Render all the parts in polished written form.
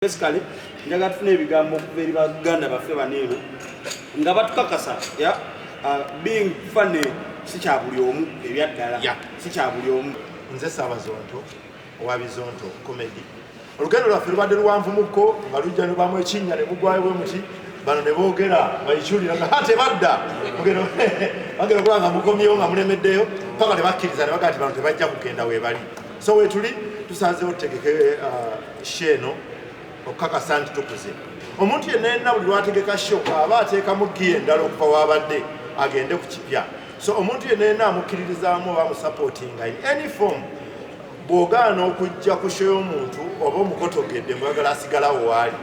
Basically, njaga tufune ebigambo okuva eri baganda baffe baneeno nga batukakasa being funny si kya buli omu ebyaddala si kya buli omu. Nze Ssaabazonto owa Bizonto comedy. Olugendo lwaffe lubadde luwanvumuko nga lujja ne bamu ekinnya ne mugwayo bwe muki bano ne boogera bayikyulira nga ate badda mugendo bagenda okuba nga mukomyewo nga mulemeddeyo paka ne bakkiriza ne bagaa ti bano tebajja kugenda weebali. So wetuli tusanzeewo tutegeke sheeno okukakasa nti tukuze. Omuntu yenna buli lwategeka show aba ateekamu giya endala okuva wabadde agende ku kipya. So omuntu yenna amukkiririzaamu oba amusupportinga in any form bw'ogaana okujja ku show y'omuntu oba omukotogedde mwagala asigalawo waali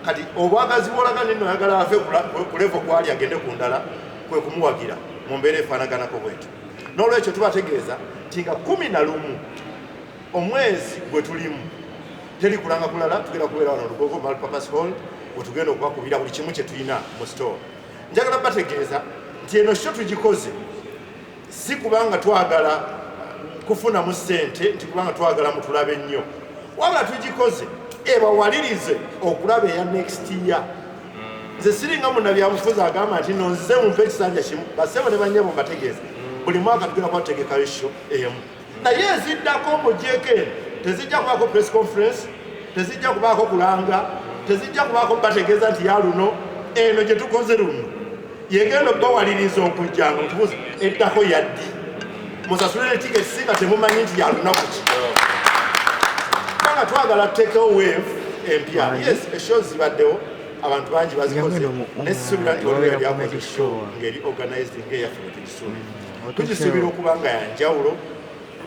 kati obwagazi bw'olaga nino oyagala ave ku level kwali agende ku ndala kwe kumuwagira mu mbeera efaanaganako bwetyo. N'olwekyo tubategeeza nti nga 11 omwezi gwe tulimu teri kulanga kulala tugenda kubeera wano Lugogo Multipurpose Hall wetugenda okubakubira buli kimu kye tulina mu store. Njagala bategeeza nti eno show tugikoze si kubanga twagala kufunamu ssente nti kubanga twagala mutulabe ennyo wabula tugikoze ebawalirize okulaba eya next year. Nze siringa munnabyabufuzi agamba nti no nzize mumpe ekisanja kimu basebo ne bannyabo mbategeeza buli mwaka tugenda kubategekayo show emu naye eziddako mugyeko eno tezijja kubaako press conference tezijja kubaako kulanga tezijja kubaako bategeeza nti ya luno eno gye tukoze luno yegenda okubawaliriza okujjanga mutubuuza eddako yaddi musasule ne tiketi singa temumanyi nti ya lunaku ki kubanga twagala tuteekewo wave empya. Yes, eshow zibaddewo abantu bangi bazikoze nesisuubira nti olwo yali akoze show ngeri organized ng'eyaffe bwetugisuubira tugisuubira okuba nga yanjawulo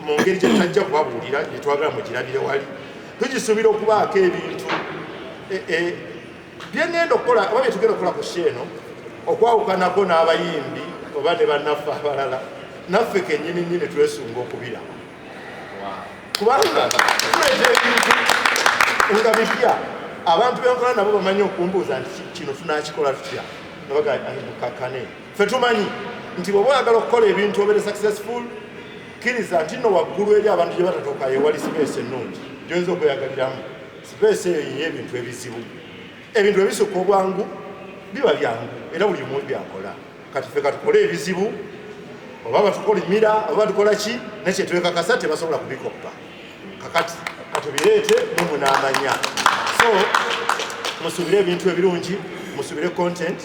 mu ngeri gye tutajja kubabuulira gye twagala mugirabire wali tugisuubira okubaako ebintu byengenda okukola oba bye tugenda okukola ku sheeno okwawukanako n'abayimbi oba ne bannaffe abalala naffe kennyini nnyini twesunga okubira kubanga tuleeta ebintu nga bipya abantu benkola nabo bamanyi okumbuuza nti kino tunakikola tutya nabagamukakkane ffe tumanyi nti bw'oba oyagala okukola ebintu obeere successful kkiriza nti nno waggulu eri abantu gye batatuuka yewali sipeesi ennungi gyoyinza okweyagaliramu sipeesi eyo y'ebintu ebizibu. Ebintu ebisukka obwangu biba byangu era buli muntu byakola kati ffe katukole ebizibu oba batukolimira oba tukola ki nekyetwekakasa tebasobola kubikoppa kakati katubireete mumwe n'amanya. So musubire ebintu ebirungi musubire content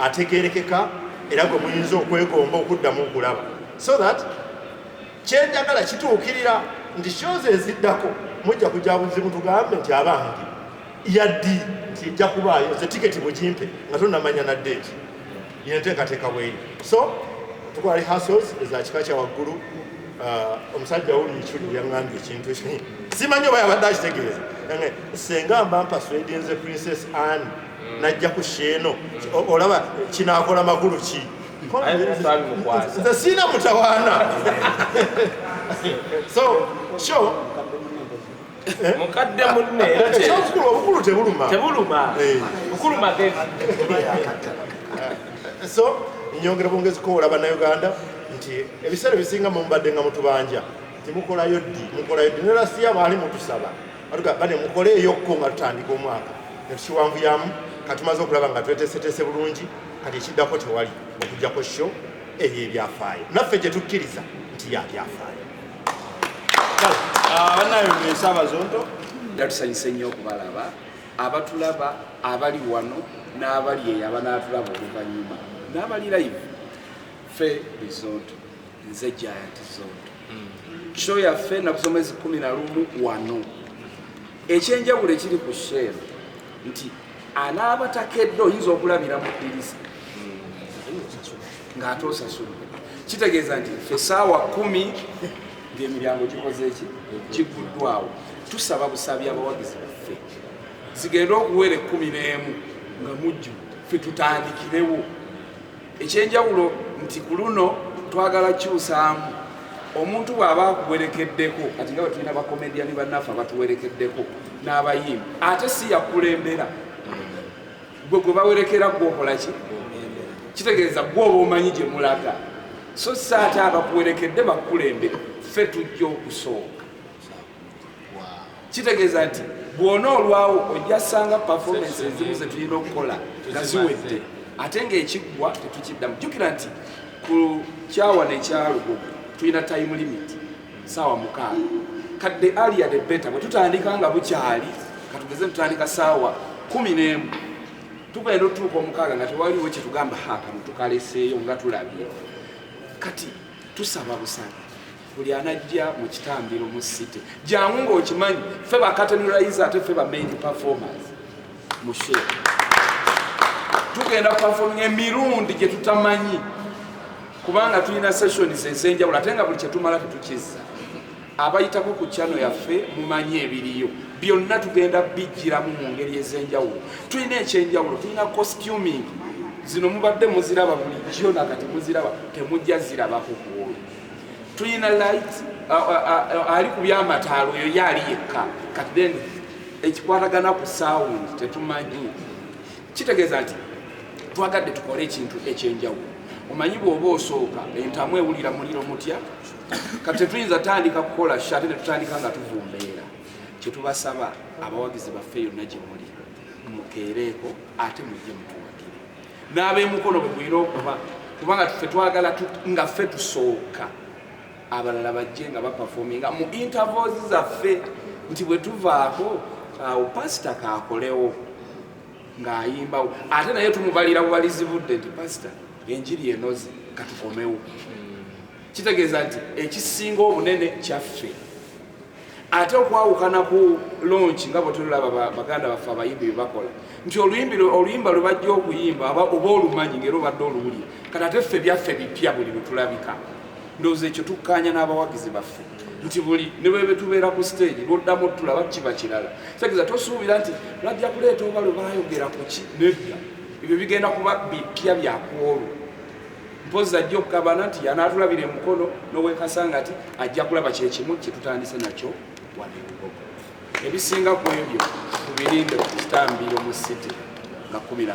ategerekeka era gwe muyinza okwegomba okuddamu okulaba so that kyenjagala kituukirira nti shows eziddako mujja kujja buzibu tugambe nti abange yaddi nti ejja kubaayo ze tiketi mugimpe nga tonnamanya na date yenteekateeka bweri. So tukola rehearsals eza kika kya waggulu. Omusajja wuli ikyuli yaŋŋambye ekintu ekinyi simanyi oba yabadde akitegeeza senga mba mpasuredinze Princess Anne najja ku sheeno olaba kinaakola magulu ki nze siina mutawaana. So show mukadde munne obukulu tebuluma bukulu magezi. So nyongera bwongezi kowola bannayuganda nti ebiseera ebisinga mubadde nga mutubanja timukolayo ddi ne lasiya baali mutusaba atugamba ne mukoleeyokko nga tutandika omwaka netukiwanvuyamu katumaze okulaba nga tweteeseteese bulungi kati ekiddako tewali okugjako show ey'ebyafaayo naffe gye tukkiriza nti yabyafaayo. Bannayo ne Ssaabazonto tusanyuse nnyo okubalaba abatulaba abali wano n'abali eyo abanaatulaba oluvannyuma n'abali live ffe Bizonto nze Giant Zonto show yaffe nakusomezi 11 wano ekyenjawulo ekiri ku sheeno nti anaaba takedde oyinza okulabira mu ddirisa ng'ate osasudde kitegeeza nti ffe ssaawa 10 ng'emiryango gikoze eki giguddwawo. Tusaba busabi abawagizi baffe zigenda okuwera 11 nga mujju ffe tutandikirewo. Ekyenjawulo nti ku luno twagala kyusaamu omuntu bw'aba akuwerekeddeko kati nga bwe tulina bakomediyani bannaffe abatuwerekeddeko n'abayimbi ate si yakulembera gwe gwe bawerekera gwokola ki kitegeeza gwoba omanyi gye mulaga so si ate abakuwerekedde bakulembera ffe tujja okusooka kitegeeza nti bw'ona olwawo ojja ssanga performance ezimu ze tulina okukola nga ziwedde ate ng'ekiggwa tetukiddamu. Jjukira nti ku kyawa n'ekyalugogo tulina time limit saawa 6 kadde earlier the better. Bwe tutandika nga bukyali katugeze tutandika saawa 11 tugenda otuuka 6 nga tewaliwo kye tugamba kano tukaleseeyo nga tulabye. Kati tusaba busabe buli anajja mu kitambiro mu city jangu ng'okimanyi ffe bakatenerize ate ffe ba main performers mu show tugenda performing emirundi gye tutamanyi kubanga tulina sessions ez'enjawulo ate nga buli kye tumala tetukizza. Abayitako ku channel yaffe mumanyi ebiriyo byonna tugenda bijjiramu mu ngeri ez'enjawulo. Tulina ekyenjawulo, tulina costuming zino mubadde muziraba bulijjo nakati muziraba temujja zirabako kuolo. Tulina light ali ku byamataalo oyo yali yekka kati then ekikwatagana ku sound tetumanyi. Kitegeeza nti twagadde tukole ekintu ekyenjawulo. Omanyi bw'oba osooka entamu ewulira muliro mutya kati tetuyinza tandika kukola shate ne tutandika nga tuvumbeera. Kye tubasaba abawagizi baffe yonna gye muli mukeereeko ate mujje mutuwagire n'ab'emukono bwe gwira okuba kubanga ffe twagala nga ffe tusooka abalala bajje nga baperforminga mu intervals zaffe nti bwe tuvaako awo pasita kaakolewo ng'ayimbawo ate naye tumubalira bubalizi budde nti pasita enjiri enoze katukomewo. Kitegeeza nti ekisinga obunene kyaffe ate okwawukana ku launch nga bwe tulaba baganda baffe abayimbi bye bakola nti oluyimba lwe bajja okuyimba oba olumanyi ngera obadde oluwulira kati ate ffe byaffe bipya buli lwe tulabika. Ndowooza ekyo tukkaanya n'abawagizi baffe nti buli ne bwe tubeera ku stage lwoddamu tulaba kiba kirala. Kitegeeza tosuubira nti lwajja kuleeta oba lwe baayogera ku ki nedda ebyo bigenda kuba bipya byakwolwo. Mpozi ajja okukabana nti yanaatulabira emukono n'owekasanga ati ajja kulaba kyekimu kye tutandise nakyo wano ebugogo. Ebisinga ku ebyo tubirinde ku kitambiro mu city nga 11,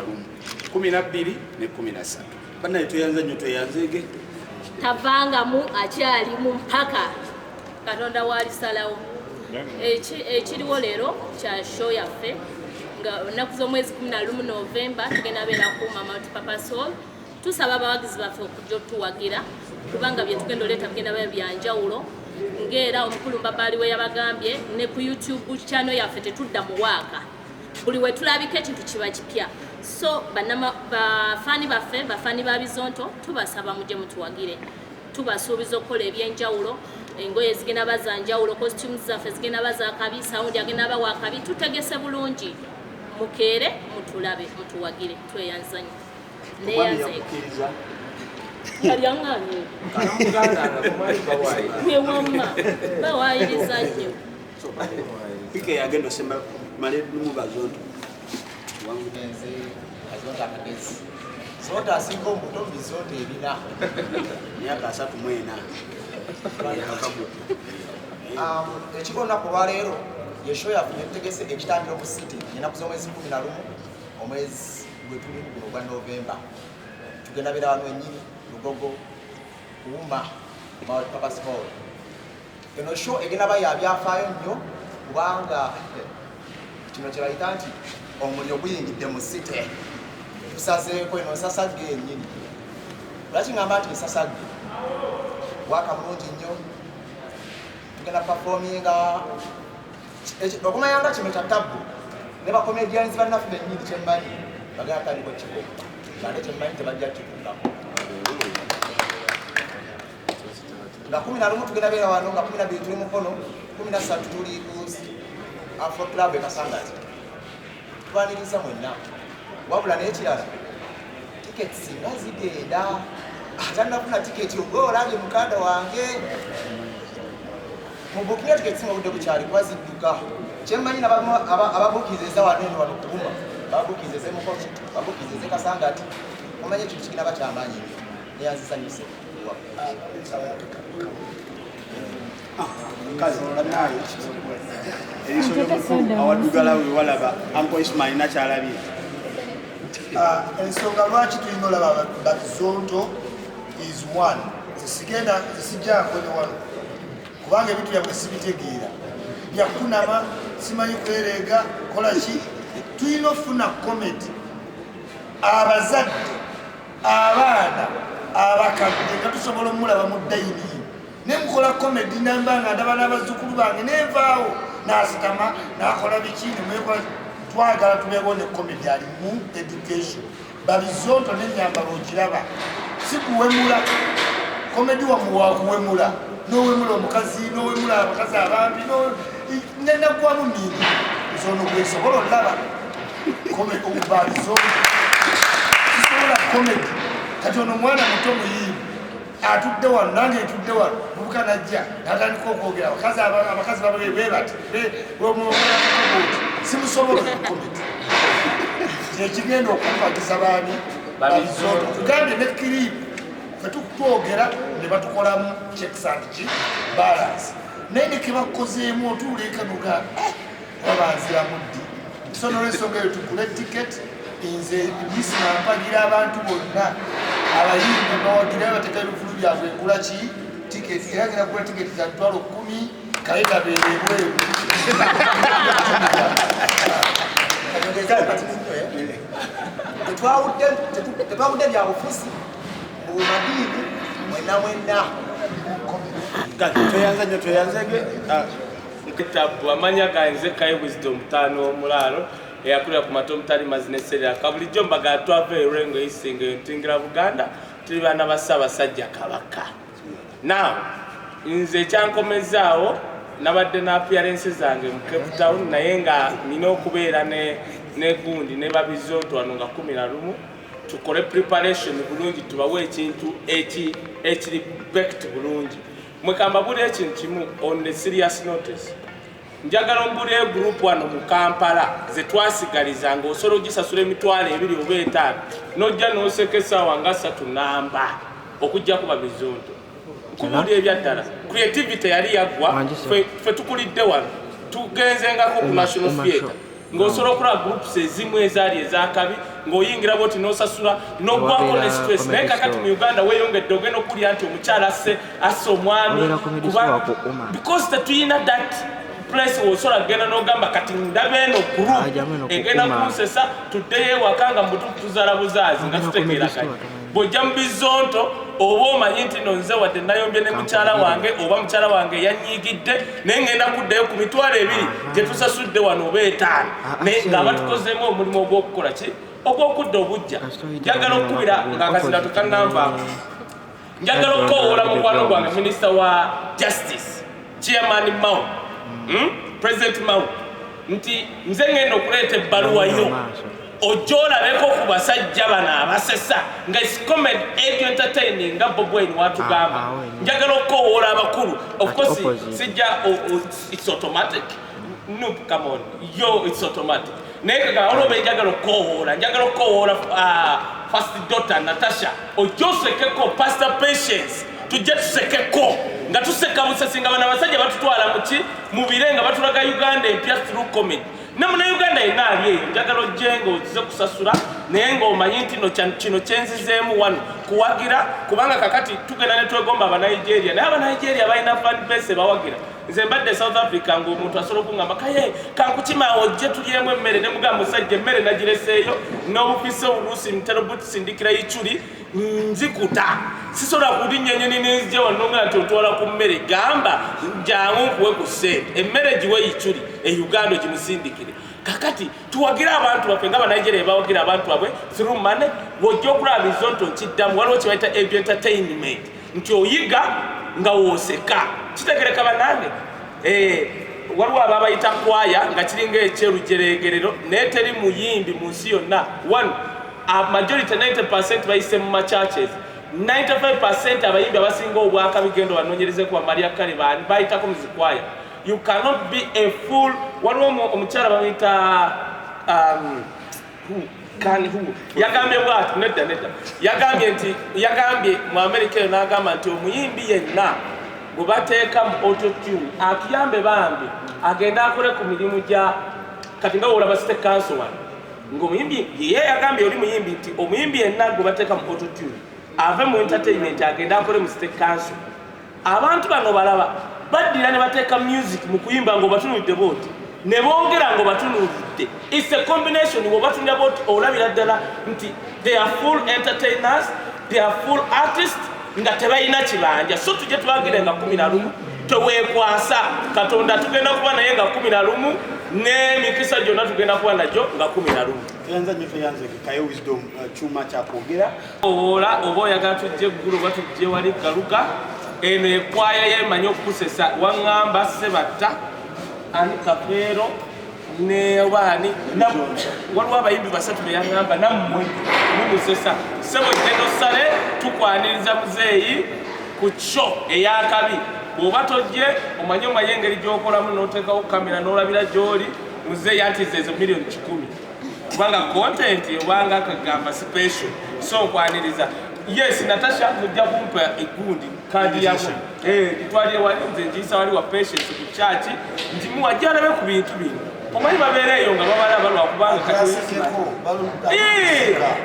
12 ne 13. Bannaye tweyanze nnyo tweyanzeege tavangamu akyalimu mpaka Katonda walisalawo. Ekiriwo leero kya show yaffe nga nnaku z'omwezi 11 Novemba tugenda beeraku Mama Papa Soul. Tusaba abawagizi baffe okujja otuwagira kubanga bye tugenda oleeta bigenda bya byanjawulo ng'era omukulu Mbabaali we yabagambye ne ku YouTube channel yaffe tetudda mu waaka buli we tulabika ekintu kiba kipya. So bafani baffe bafani ba Bizonto tubasaba mujje mutuwagire. Tubasuubiza okukola ebyenjawulo engoye zigenda bazanjawulo costumes zaffe zigenda bazakabi sound agenda bawakabi tutegese bulungi mukeere mutulabe mutuwagire tweyanzanye. yakkiriza yali aŋŋaanye wewamma bawaayiriza nnyo pike yagenda osemba malemumu Bazonto Zonto asinga omuto Bizonto ebina myaka 34 ekikonna ku lwaleero yeshow yaffe netutegese ekitambiro mu city ennaku z'omwezi 11 omwezi gwetulimu guno gwa Novemba. Tugenda beera wano ennyini Lugogo Kuwuma Papa Soul. Eno show egenda ba yabyafaayo nnyo kubanga kino kye bayita nti omuliro guyingidde mu city. Tusazeeko eno nsasagge ennyini. Lwaki ngamba nti nsasagge waka mulungi nnyo tugenda performinga okumanyanga kino kya tabu ne bakomedians bannaffe bennyini kyemmanyi bagenda tandika kikopo ate kyemmanyi tebajja kituukako nga 11 tugenda beera wano nga 12 tuli mukono 13 tuli ku Afro Club ekasangati tubaniriza mwenna wabula n'ekirala tiketi singa zigenda atanafuna tiketi ogwe olabye mukanda wange mubukinga tiketi singa obudde bukyali kuba zidduka kyemmanyi ababukizeza wano eno wano Kuwuma babukizeze mukono babukizeze kasangati omanye ekintu kigina bakyamaanyi neyanzisanyuse kazi bannaye eriiso awaddugala we walaba Uncle Isma alina kyalabye. Ensonga lwaki tulina olaba Bizonto is one zisijja nkwene wano kubanga ebintu byabwe sibitegeera byakunama simanyi kwerega kola ki tulina ofuna comedy abazadde abaana abakadde nga tusobola omulaba mu dayini nemukola comedy namba nga ndaba n'abazzukulu bange nenvaawo nasitama nakola biki nemwekola twagala tubeewo ne comedy ali mu education babizonto n'ennyambala ogiraba si kuwemula comedy wamuwakuwemula nowemula omukazi nowemula abakazi abambi nenagwamu nini nzono gwesobola olaba babizonto kisobola comedy kati ono omwana muto muyimbi atudde wano nange ntudde wano bubuka najja natandika okwogera abakazi babebati simusobola comedy kyekigenda okumpagiza baani babizonto tugambye ne kiripu fetukutwogera ne batukolamu checks and balance naye ne kebakozeemu otuulekanuga babanzira muddi so nolwensonga eyo tugula tiketi nze Isma mpagira abantu bonna abayimbi bawagira bateka ebivulu byabwe ngula ki tiketi era ngera kugula tiketi za mitwalo 10 kaye gabeerebweru tetwawudde byabufuzi mu madiini mwena mwena tweyanzege kitabu amanya ganze kaye wisdom tano omulalo eyakulira ku mato mutali mazineserera kabulijjo mbaga twava erengo isinga ntingira Buganda tuli bana basabasajja kabaka now nze kyankomezaawo nabadde na appearance zange mu Cape Town naye nga nina okubeera ne gundi ne babizonto wano nga 11 tukole preparation bulungi tubawe ekintu ekiri backed bulungi mwekamba buli ekintu kimu on the serious notice njagala mbule group wano mu Kampala ze twasigaliza nga osolo gisasula emitwalo 2 oba 5 nojja nosekesa wanga 3 namba okujja kuba bizonto kubuli ebyaddala creativity yali yagwa fe tukulidde wano tugenzengako ku national theatre ng'osobola okola groups ezimu ezaali ezakabi ng'oyingira bwoti n'osasula n'ogwako ne stress naye kakati mu Uganda weeyongedde ogenda okulya nti omukyala asse omwami because tetuyina that place wosobola kugenda n'ogamba kati ndaba eno group egenda kunsesa tuddeyo ewaka nga mubutuufu tuzaala buzaazi nga tutegeera kati bw'ojja mu bizonto oba omanyi nti no nze wadde nayombye ne mukyala wange oba mukyala wange yanyiigidde naye ngenda kuddayo ku mitwalo 2 gye tusasudde wano oba 5 naye ng'aba tukozeemu omulimu ogw'okukola ki ogw'okudda obujja njagala okukubira ng'akazina tekannanvaako njagala okukoowoola mukwano gwange minisita wa justice chairman Mao president Mao nti nze ngenda okuleeta ebbaluwa yo ojja olabeko ku basajja bano abasesa nga comedy age entertaining nga Bob Wine watugamba njagala okukoowoola abakulu of course sijja it's automatic no come on yo it's automatic naye kaga oloba njagala okukoowoola first daughter Natasha ojja osekeko pastor Patience tujja tusekeko nga tuseka busasi nga bana basajja batutwala muki mu bire nga batulaga Uganda empya through comedy namuna Uganda yenna ali eyo njagala ojjenga ozize kusasula naye ng'omanyi nti kino kyenzizeemu wano kuwagira kubanga kakati tugenda ne twegomba Abanigeria naye Abanigeria balina fan base bawagira nze mbadde South Africa ng'omuntu asobola okungamba kaye kankukima ojje tulyemu emmere ne mugamba musajja emmere nagireseeyo n'obufise obuluusi ntera butisindikira ichuli nzikuta sisobola kulinnya ennyonyi n'enzija wannonga nti otwala ku mmere gamba njangu nkuwe ku ssente emmere giwe ichuli e Uganda gimusindikire kakati tuwagira abantu baffe nga Abanigeria bawagira abantu babwe through money wojja okulaba bizonto nkiddamu waliwo kye bayita entertainment nti oyiga nga wooseka kitegereka bannange waliwo ababayita kwaya nga kiringa ekyerujeregerero naye teri muyimbi mu nsi yonna majority 90% bayise mu machurches 95% abayimbi abasinga obwaka bigendo banoonyereze ku Maria Kale bani bayitako mu zikwaya you cannot be a fool waliwo omukyala bamuyita yagambye bwati nedda yagambye mu America eyo n'agamba nti omuyimbi yenna bwe bateeka mu autotune atuyambe bambi agenda akole ku mirimu gya kati nga olaba state council wano ng'omuyimbi ye yagambye oli muyimbi nti omuyimbi yenna gwe bateeka mu autotune ave mu entertainment agenda akole mu state council abantu bano balaba baddira ne bateeka music mu kuyimba ng'obatunudde booti ne boogera ngo batunuulidde. It's a combination woba tunya boti olabira ddala nti they are full entertainers, they are full artists nga tebalina kibanja. So tujje tubagire nga 11 teweekwasa Katonda tugenda kuba naye nga 11 n'emikisa gyonna tugenda kuba nagyo nga 11. Tuyanza nyo tuyanze kayo wisdom chuma kya kwogera. Oba oyagala tujje eggulu oba tujje wali Galuga eno ekwaya yemanyi okukusesa waŋŋamba Sebatta ani Kafeero ne obaani waliwo abayimbi basatu be yaŋŋamba nammwe mumusesa sebo gendo sale tukwaniriza muzeeyi ku kyo eyakabi bw'oba tojje omanye engeri gy'okolamu n'oteekawo kamera n'olabira gy'oli muzeeyi antiza ezo miliyoni 10 kubanga content obanga akagamba special so nkwaniriza. Yes, Natasha mujja kumpa egundi kadi yako twali wali nze njisa wali wa patience ku church nti muwajjana be ku bintu bino omanyi babeereyo nga babala balwa kubanga kati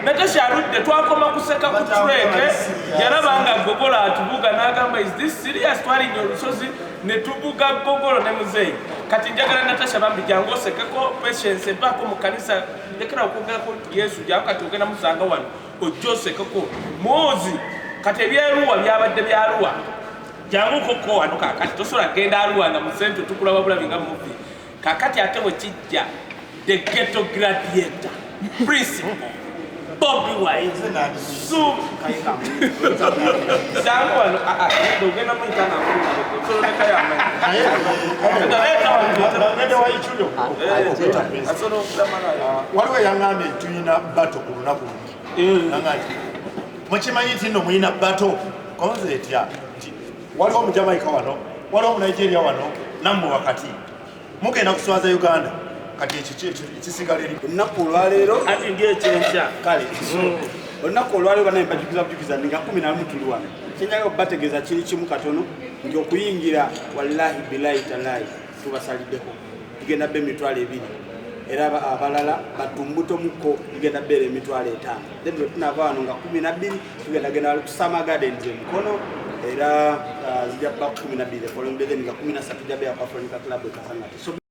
Natasha aludde twakoma kuseka ku treke yalabanga gogola atubuga n'agamba is this serious twali nyo olusozi ne tubuga gogolo ne muzeeyi kati njagala Natasha bambi jangu osekeko patience bako mu kanisa lekera okwogera ko Yesu jangu kati ogenda musanga wano ojose kako mozi kati ebyeruwa byabadde byaruwa jangu koko wano kakati tosobola genda aruwa nga musente tukulaba bulabinga muvi kakati ate bwe kijja the ghetto gladiator principle Bobby Wine so jangu wano ogenda mwitanga soloneka yamwe waliwo yaŋŋambye tuyina bato ku lunaku mukimanyi nti nno muyina bato konze etya nti waliwo omujamaika wano waliwo omunigeria wano nammwe wakati mugenda kuswaza Uganda kati ekisigala eri olunaku olwaleero ati ng'ekyenkya kale olunaku olwaleero banaye bajukiza nga 11 tuli wano kyenjaga okubategeeza kiri kimu katono nti okuyingira wallahi bilayi talayi tubasaliddeko tugenda bbe emitwalo 2 era abalala batumbuto muko tugenda bbeera emitwalo 5 then bwe tunava wano nga 12 tugenda genda wali ku Summer Gardens emikono era zijja kuba 12 following day nga 13 jja beera kwa Afronica Club ekasangati.